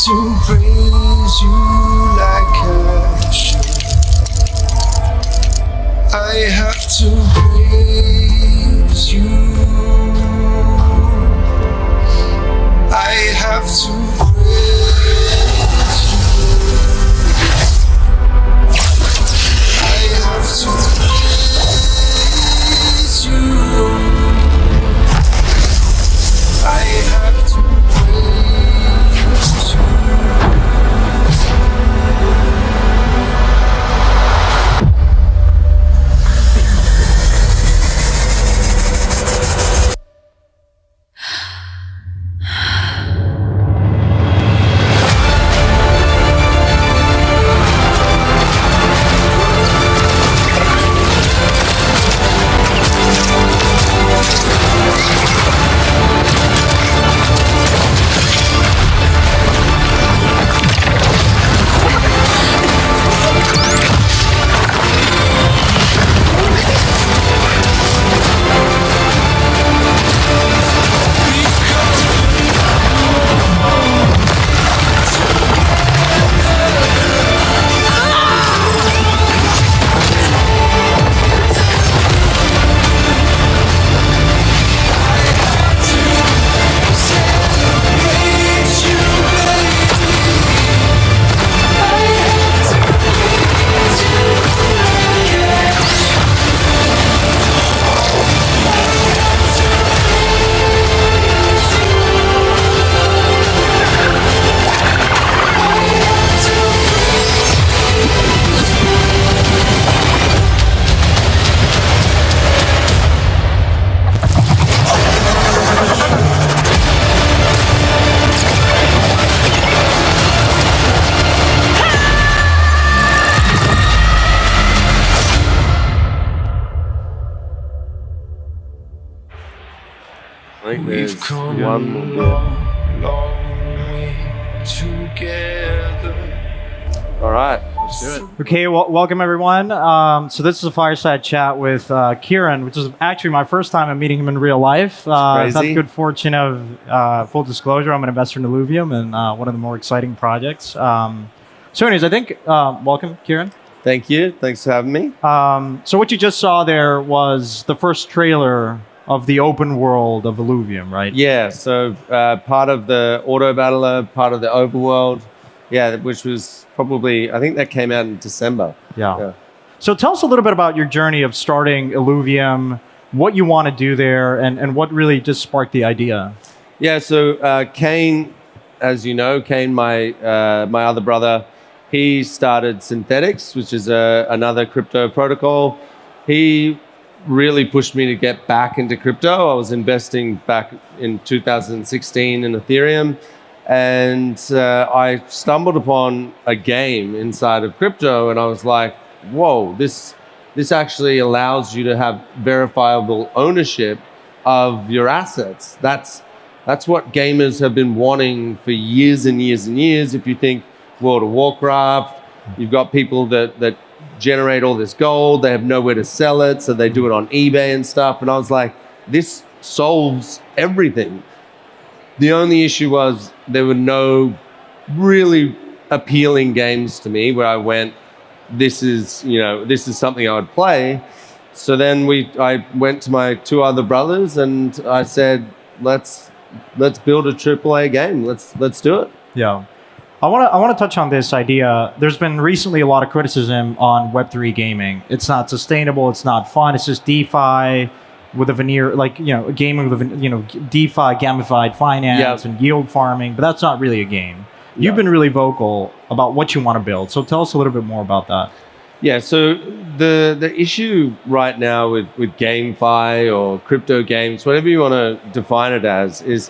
to praise you like I should. I have to praise you. I have to praise you. I have to praise you. I have to praise you. We've come a long way together. All right, let's do it. Okay, well, welcome everyone. So this is a fireside chat with Kieran, which is actually my first time I'm meeting him in real life. I've had the good fortune of, full disclosure, I'm an investor in illuvium and one of the more exciting projects. So anyways, I think, welcome Kieran. Thank you, thanks for having me. So what you just saw there was the first trailer of the open world of illuvium, right? Yeah, so part of the auto battler, part of the overworld, yeah, which was probably, I think that came out in December. Yeah. So tell us a little bit about your journey of starting illuvium, what you want to do there, and what really just sparked the idea. Yeah, so Kane, as you know, Kane, my other brother, he started Synthetics, which is another crypto protocol. He really pushed me to get back into crypto. I was investing back in 2016 in Ethereum, and I stumbled upon a game inside of crypto, and I was like, whoa, this actually allows you to have verifiable ownership of your assets. That's what gamers have been wanting for years and years and years. If you think World of Warcraft, you've got people that generate all this gold, they have nowhere to sell it, so they do it on eBay and stuff. And I was like, this solves everything. The only issue was there were no really appealing games to me where I went, this is something I would play. So then I went to my two other brothers and I said, let's build a AAA game. Let's do it. Yeah. I want to touch on this idea. There's been recently a lot of criticism on Web3 gaming. It's not sustainable. It's not fun. It's just DeFi with a veneer, gaming with DeFi, gamified finance and yield farming. But that's not really a game. You've been really vocal about what you want to build. So tell us a little bit more about that. Yeah. So the issue right now with GameFi or crypto games, whatever you want to define it as, is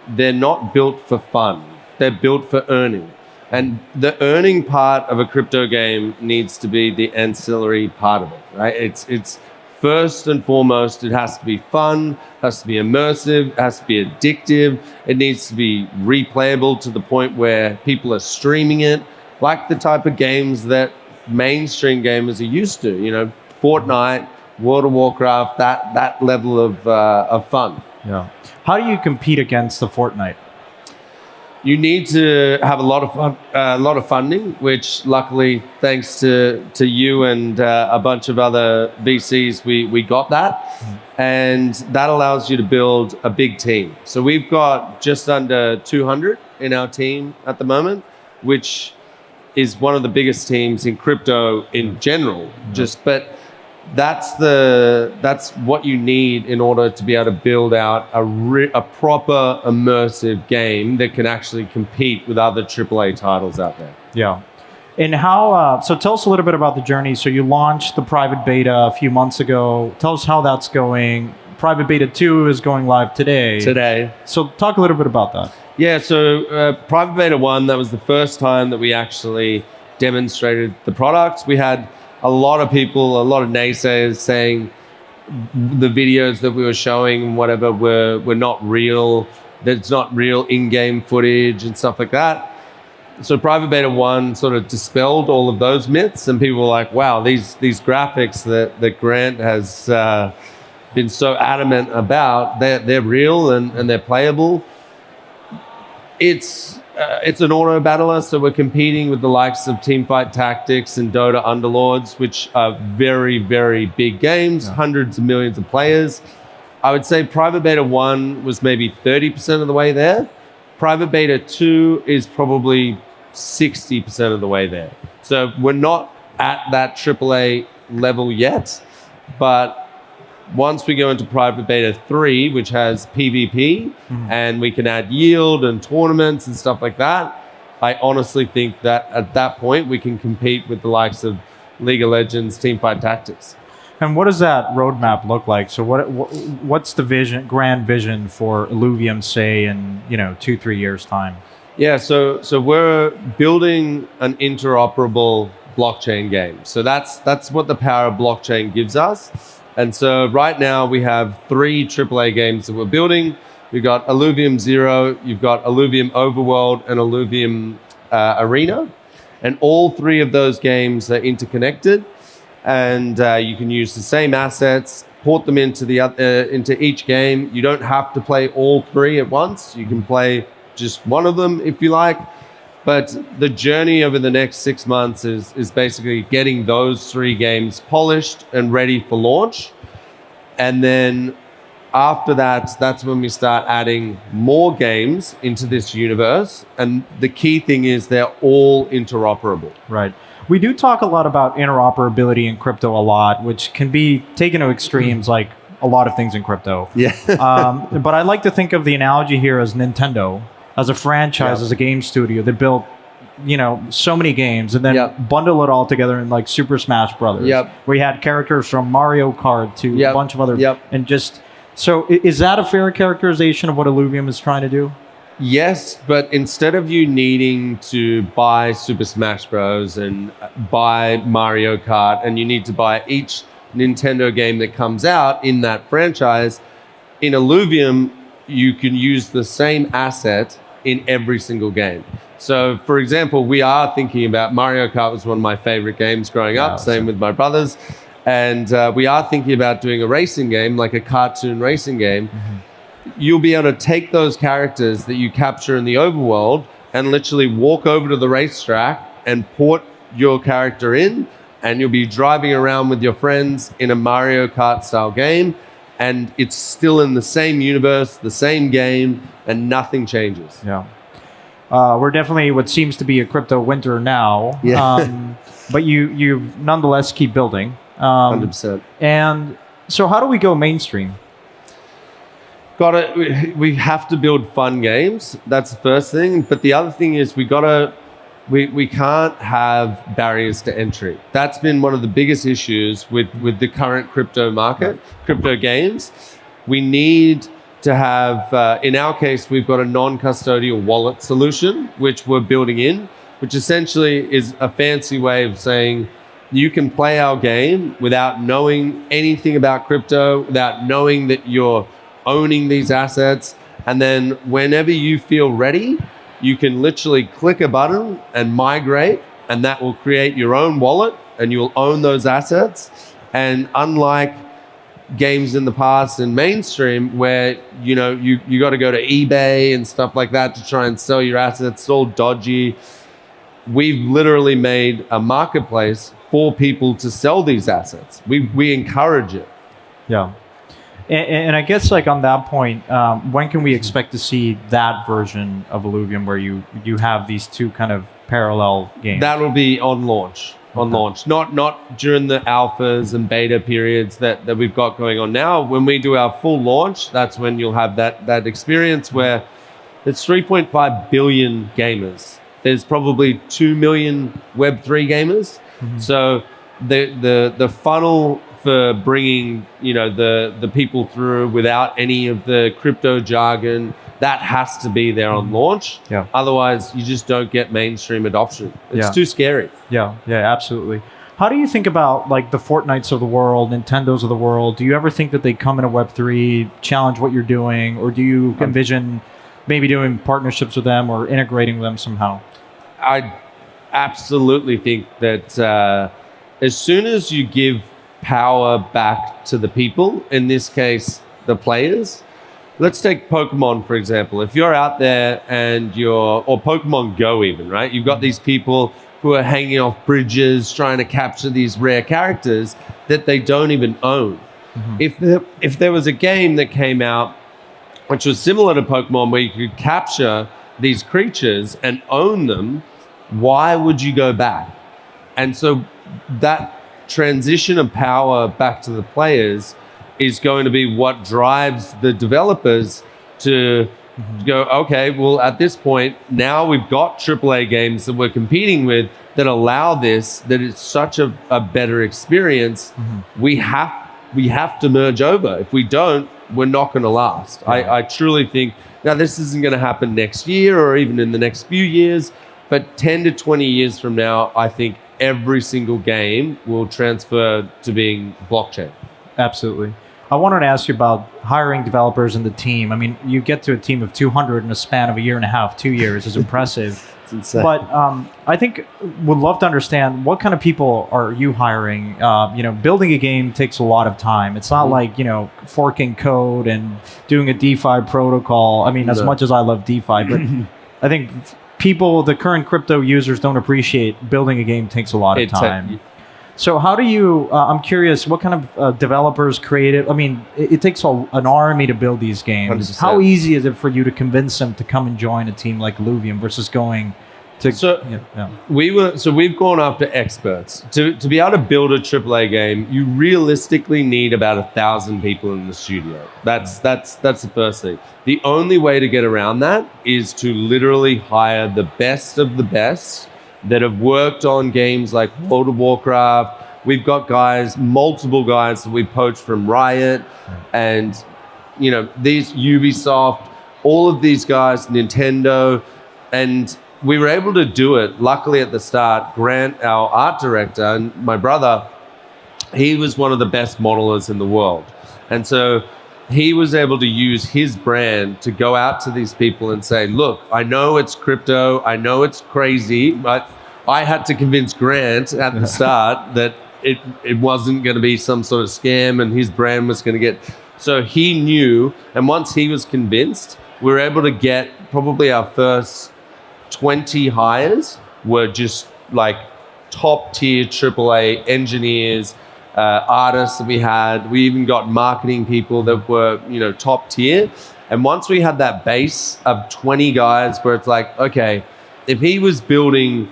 they're not built for fun. They're built for earning. And the earning part of a crypto game needs to be the ancillary part of it, right? It's first and foremost, it has to be fun, has to be immersive, it has to be addictive. It needs to be replayable to the point where people are streaming it, like the type of games that mainstream gamers are used to, Fortnite, World of Warcraft, that level of fun. Yeah. How do you compete against the Fortnite? you need to have a lot of funding, which luckily, thanks to you and a bunch of other VCs, we got that. And that allows you to build a big team. So we've got just under 200 in our team at the moment, which is one of the biggest teams in crypto in general. But that's what you need in order to be able to build out a proper immersive game that can actually compete with other AAA titles out there. Yeah. And how, so tell us a little bit about the journey. So you launched the private beta a few months ago. Tell us how that's going. Private beta 2 is going live today. So talk a little bit about that. Yeah, so private beta 1, that was the first time that we actually demonstrated the product. We had a lot of people, a lot of naysayers saying the videos that we were showing and whatever were not real, that it's not real in-game footage and stuff like that. So private beta 1 sort of dispelled all of those myths, and people were like, wow, these graphics that Grant has been so adamant about, they're real and they're playable. It's an auto battler, so we're competing with the likes of Teamfight Tactics and Dota Underlords, which are very, very big games, hundreds of millions of players. I would say private beta 1 was maybe 30% of the way there. Private beta 2 is probably 60% of the way there. So we're not at that AAA level yet, but once we go into private beta 3, which has PvP, and we can add yield and tournaments and stuff like that, I honestly think that at that point we can compete with the likes of League of Legends, Teamfight Tactics. And what does that roadmap look like? So what's the grand vision for illuvium, say, in 2-3 years' time? Yeah, so we're building an interoperable blockchain game. So that's what the power of blockchain gives us. And so right now we have 3 AAA games that we're building. We've got Illuvium Zero, you've got Illuvium Overworld, and Illuvium Arena. And all 3 of those games are interconnected. And you can use the same assets, port them into each game. You don't have to play all 3 at once. You can play just one of them if you like. But the journey over the next 6 months is basically getting those 3 games polished and ready for launch. And then after that, that's when we start adding more games into this universe. And the key thing is they're all interoperable. Right. We do talk a lot about interoperability in crypto a lot, which can be taken to extremes like a lot of things in crypto. Yeah. But I like to think of the analogy here as Nintendo. As a franchise, as a game studio, they built, so many games and then bundle it all together in like Super Smash Brothers. Where you had characters from Mario Kart to a bunch of other, and just, so is that a fair characterization of what Illuvium is trying to do? Yes, but instead of you needing to buy Super Smash Bros. And buy Mario Kart, and you need to buy each Nintendo game that comes out in that franchise, in Illuvium, you can use the same asset in every single game. So, for example, we are thinking about Mario Kart was one of my favorite games growing up, same with my brothers. And we are thinking about doing a racing game, like a cartoon racing game. You'll be able to take those characters that you capture in the overworld and literally walk over to the racetrack and port your character in, and you'll be driving around with your friends in a Mario Kart style game. And it's still in the same universe, the same game, and nothing changes. Yeah. We're definitely what seems to be a crypto winter now. Yeah. But you nonetheless keep building. 100%. And so how do we go mainstream? We have to build fun games. That's the first thing. But the other thing is we can't have barriers to entry. That's been one of the biggest issues with the current crypto market, crypto games. We need to have, in our case, we've got a non-custodial wallet solution, which we're building in, which essentially is a fancy way of saying you can play our game without knowing anything about crypto, without knowing that you're owning these assets. And then whenever you feel ready, you can literally click a button and migrate, and that will create your own wallet and you'll own those assets. And unlike games in the past in mainstream where, you know, you got to go to eBay and stuff like that to try and sell your assets. It's all dodgy. We've literally made a marketplace for people to sell these assets. We encourage it. Yeah. And I guess like on that point, when can we expect to see that version of illuvium where you have these two kind of parallel games? That'll be on launch. Not during the alphas and beta periods that we've got going on now. When we do our full launch, that's when you'll have that experience where there's 3.5 billion gamers. There's probably 2 million Web3 gamers. Mm-hmm. So the funnel for bringing, you know, the people through without any of the crypto jargon, that has to be there on launch. Yeah. Otherwise, you just don't get mainstream adoption. It's too scary. Yeah, absolutely. How do you think about like the Fortnites of the world, Nintendos of the world? Do you ever think that they come into Web3, challenge what you're doing, or do you envision maybe doing partnerships with them or integrating them somehow? I absolutely think that as soon as you give power back to the people, in this case, the players. Let's take Pokemon, for example. If you're out there and or Pokemon Go even, right? You've got these people who are hanging off bridges, trying to capture these rare characters that they don't even own. Mm-hmm. If there was a game that came out, which was similar to Pokemon, where you could capture these creatures and own them, why would you go back? And so that transition of power back to the players is going to be what drives the developers to go, okay, well, at this point, now we've got AAA games that we're competing with that allow this, that it's such a better experience. Mm-hmm. We have to merge over. If we don't, we're not going to last. Yeah. I truly think, now this isn't going to happen next year or even in the next few years, but 10 to 20 years from now, I think every single game will transfer to being blockchain. Absolutely. I wanted to ask you about hiring developers in the team. I mean, you get to a team of 200 in a span of a year and a half, 2 years is impressive. It's insane. But I think would love to understand what kind of people are you hiring? Building a game takes a lot of time. It's not like, forking code and doing a DeFi protocol. I mean, as much as I love DeFi, but I think the current crypto users don't appreciate building a game takes a lot of time. So how do you, I'm curious, what kind of developers, creative, I mean, it takes an army to build these games. 100%. How easy is it for you to convince them to come and join a team like illuvium versus going to... We've gone after experts. To be able to build a AAA game, you realistically need about 1,000 people in the studio. That's the first thing. The only way to get around that is to literally hire the best of the best that have worked on games like World of Warcraft. We've got multiple guys that we poached from Riot and, these Ubisoft, all of these guys, Nintendo, and we were able to do it. Luckily at the start, Grant, our art director, and my brother, he was one of the best modelers in the world. And so he was able to use his brand to go out to these people and say, look, I know it's crypto, I know it's crazy, but I had to convince Grant at the start that it wasn't going to be some sort of scam and his brand was going to get... So he knew, and once he was convinced, we were able to get probably our first 20 hires were just like top tier AAA engineers, artists that we had. We even got marketing people that were, top tier. And once we had that base of 20 guys where it's like, okay, if he was building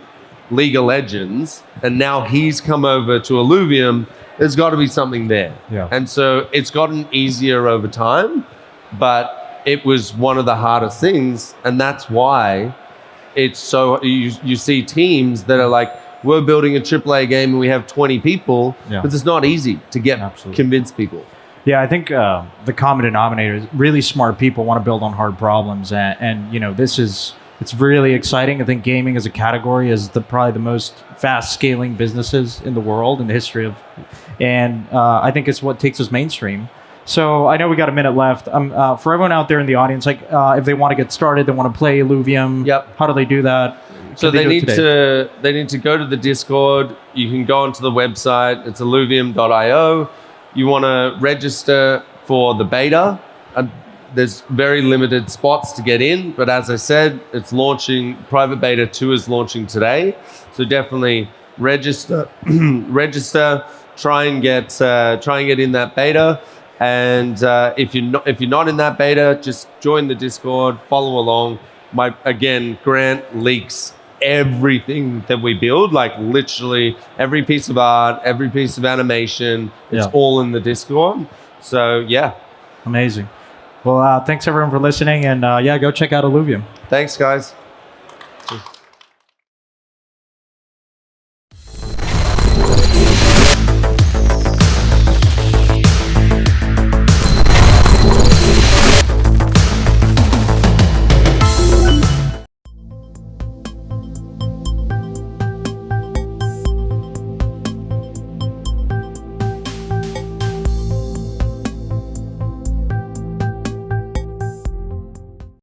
League of Legends and now he's come over to illuvium, there's got to be something there. Yeah. And so it's gotten easier over time, but it was one of the hardest things. And that's why it's so, you see teams that are like, we're building a AAA game and we have 20 people, because it's not easy to convince people. Yeah, I think the common denominator is really smart people want to build on hard problems. And it's really exciting. I think gaming as a category is probably the most fast scaling businesses in the world in the history of, and I think it's what takes us mainstream. So I know we got a minute left. For everyone out there in the audience, if they want to get started, they want to play illuvium. Yep. How do they do that? So they need to go to the Discord. You can go onto the website. It's illuvium.io. you want to register for the beta. There's very limited spots to get in, but as I said, it's launching. Private beta 2 is launching today, so definitely register. Register. Try and get in that beta. And if you're not in that beta, just join the Discord, follow along. Grant leaks everything that we build, like literally every piece of art, every piece of animation. It's all in the Discord. So yeah, amazing. Well, thanks everyone for listening, and go check out Illuvium. Thanks, guys.